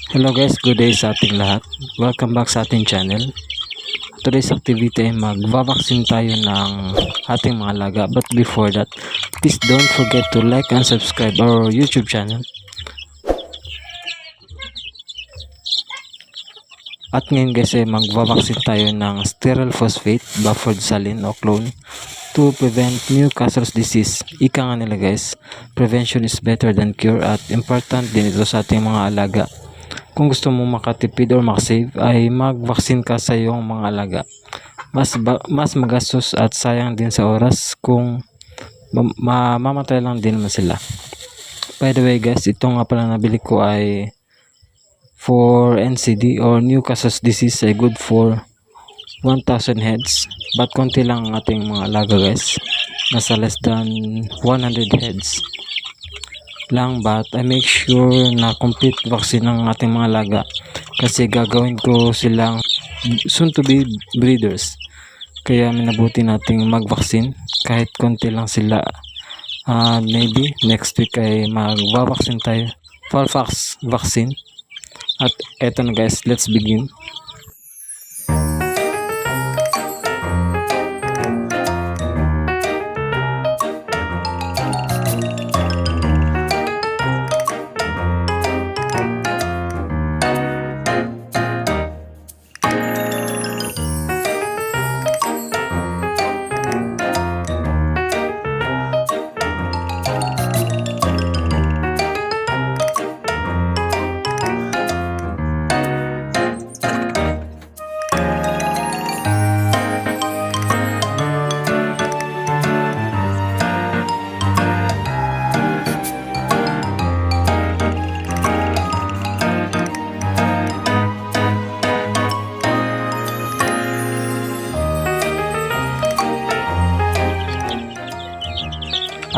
Hello guys, good day sa ating lahat. Welcome back sa ating channel. Today's activity ay magvavaksin tayo ng ating mga alaga. But before that, please don't forget to like and subscribe our YouTube channel. At ngayon guys ay magvavaksin tayo ng sterile phosphate, buffered saline o clone to prevent Newcastle's disease. Ika nga nila guys, prevention is better than cure at important din ito sa ating mga alaga. Kung gusto mo makatipid or makasave ay magvaksin ka sa iyong mga alaga. Mas magastos at sayang din sa oras kung mamamatay lang din naman sila. By the way guys, ito nga pala nabili ko ay for NCD or Newcastle's disease ay good for 1,000 heads. But konti lang ang ating mga alaga guys. Nasa less than 100 heads lang, but I make sure na complete vaccine ng ating mga alaga kasi gagawin ko silang soon to be breeders, kaya minabuti nating magvaccine kahit konti lang sila. Maybe next week ay magvavaksin tayo, Falfax vaccine. At eto na guys, let's begin.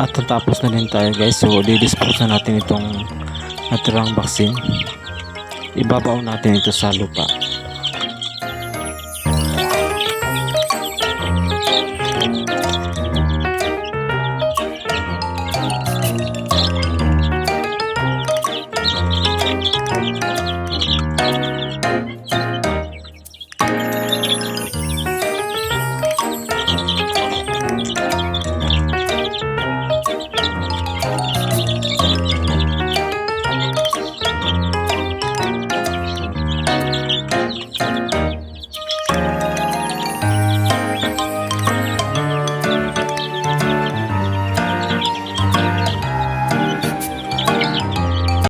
At tatapos na din tayo guys, so didispose na natin itong natirang vaccine. Ibabaw natin ito sa lupa.